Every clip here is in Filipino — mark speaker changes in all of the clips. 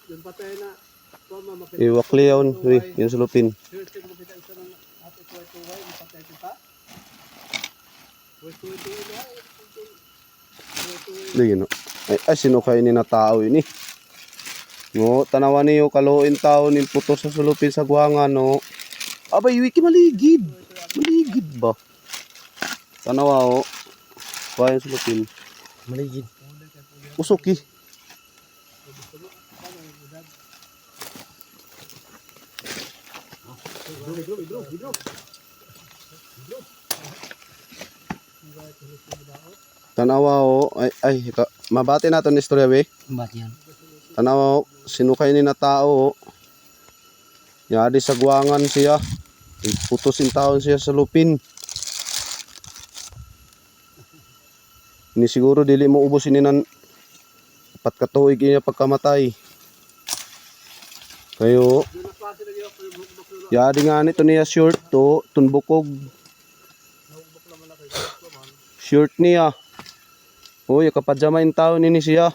Speaker 1: Yung patay na.
Speaker 2: Iwakliyaw yung sulupin. Dito. Ay sinukay ni na tao ini. No, tanawan niyo kaluin tao nin putos sa sulupin sa guangan no. Abay wiki maligid. Maligid ba? Tanawa o. Kuha yung sulupin.
Speaker 3: Maligid.
Speaker 2: Usok eh. Tanawa o. Ay mabati natin ni istorya be.
Speaker 3: Mabati yan.
Speaker 2: Tanawa o. Sinukay ni na tao o. Yadi sa guangan siya. Putusin taon siya sa lupin. Ini siguro dili mo ubos ini nan 4 katuig niya pagkamatay. Kayo yadi nga nito niya short to tunbukog. Short niya. Uy kapajamain taon ini siya.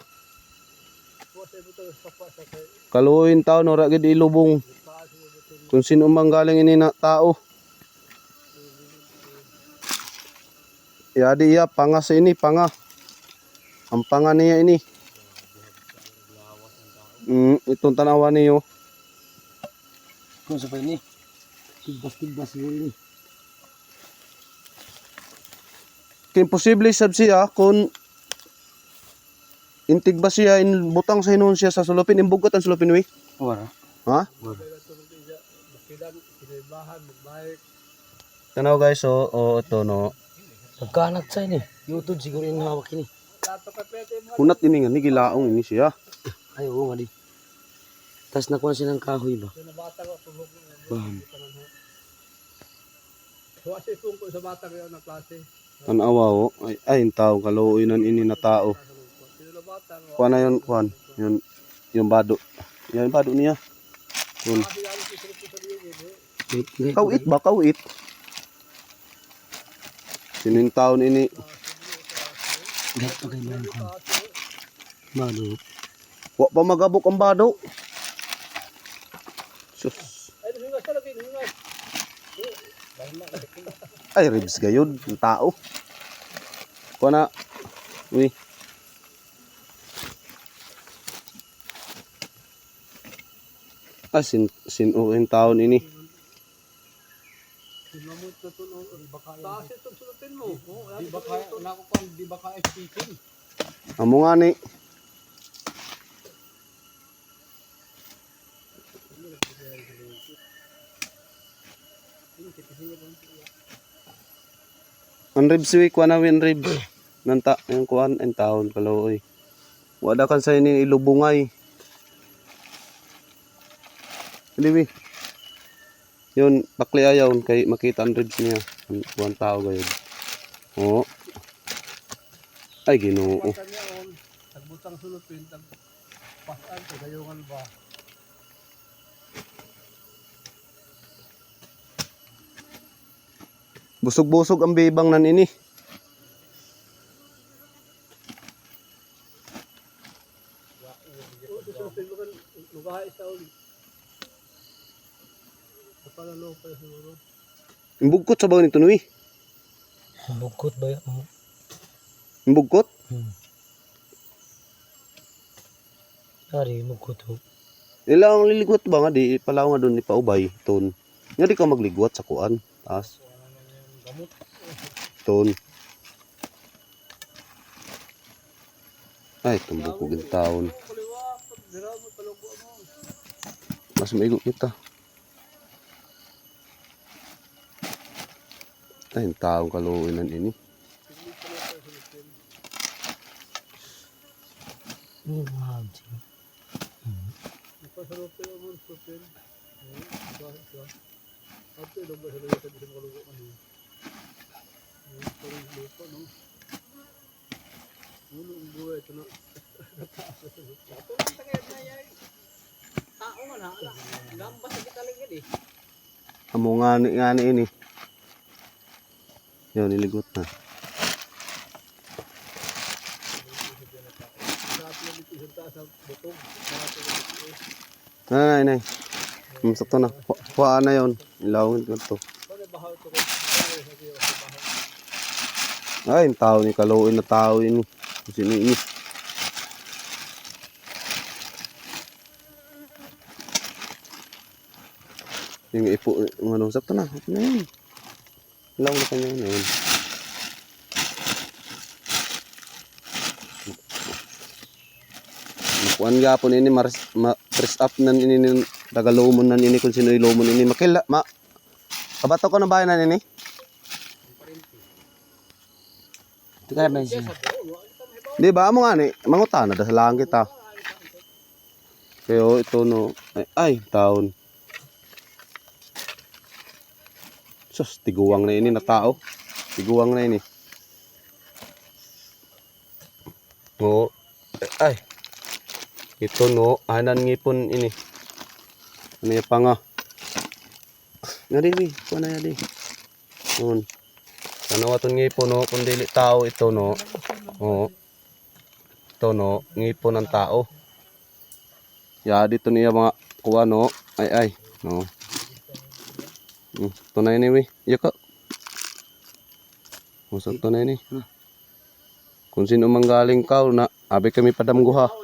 Speaker 2: Kaluin taon ora gid ilubong. Kung sino mang galing ini na tao. Yadi iya panga sa ini panga. Ang panga niya ini. Itong tanawan niyo.
Speaker 3: Kung sa pa ini. Tigbas siguro ini.
Speaker 2: Imposible sab siya kung intigbas siya in butang sa hinon siya sa sulupin imbugot ang sulupin wi.
Speaker 3: Wala.
Speaker 2: Ha?
Speaker 3: Wala.
Speaker 2: Tanaw guys o ito no.
Speaker 3: Pagkanat sa ini. YouTube siguro yung hawak ini.
Speaker 2: Kunat ini nga ni gilaong ini siya.
Speaker 3: Ay oo nga di. Tas nakuha silang kahoy ba?
Speaker 2: Tanawa o. Ay tao kaluoy nan ini na tao. Kuha na yun kuhan. Yung bado. Yan bado niya. Kun. Kawit ba kawit? Sining taon ini.
Speaker 3: Gat pa kayo man ko. Bado.
Speaker 2: Wa pa magabok ang bado. Sus. Ay ribs gayud ang tao. Kuha na. Uy. Sinuin taon ini. Amo nga ni. Ang ribs week kuha na win rib. Nanta yung kuhan ang taon kaluoy. Wala kan sa ini ilubungay. Hindi yun pakli ayaw kay makita ang ribs niya ang kuhan tao gayud. Oo. Ay Ginoo.
Speaker 1: Tagbutang sulupin tag pasan sa gayungan ba.
Speaker 2: Busog-busog ang bibang nan ini. Imbugkot sa bawang nito nuwi.
Speaker 3: Bukot ba yan?
Speaker 2: Imbugkot?
Speaker 3: Ari, bukot ho.
Speaker 2: Ilang liligot ba nga di palaw nga doon ni paubay ton. Nga di ka magligwat sa kuan. Taas. Ton. Ay, tumbukog yung taon. Mas maigo kita. Ay, yung taong kaluinan ini. Amo ngani ini. Yun, niligot na. Nay. Sakto na. Kuhaan na yun. Ilawin ko to.
Speaker 1: Pwede bahaw ito ko. Sige, bahaw.
Speaker 2: Ay, yung tao ni kaluin na tao ini. Sino ini? Yung ipo, ano, sakto na. Okay na yun. Ilawin na kanya yun. Kuan gapon ini press up nan ini tagalomon nan ini kung sino ilomon ini makila kabato ko na bayan nan ini.
Speaker 3: Tika ba siya?
Speaker 2: Di ba mo nga ni mangutan na sa langit ah. Pero ito no ay taon. Sus tiguwang na ini na tao. Tiguwang na ini. Oh ay ito no, anan ngipon ini. Ano yung panga? Nga din, kuha na yan Noon. Ano waton ngipon no, kung dili tao ito no. Oo. Ito no, ngipon ng tao. Ya, dito niya mga kuha no. Ay. No. Ito na yun eh. Yaka. Masok to na yun eh. Kung sino manggaling ka na, abi kami padamguha.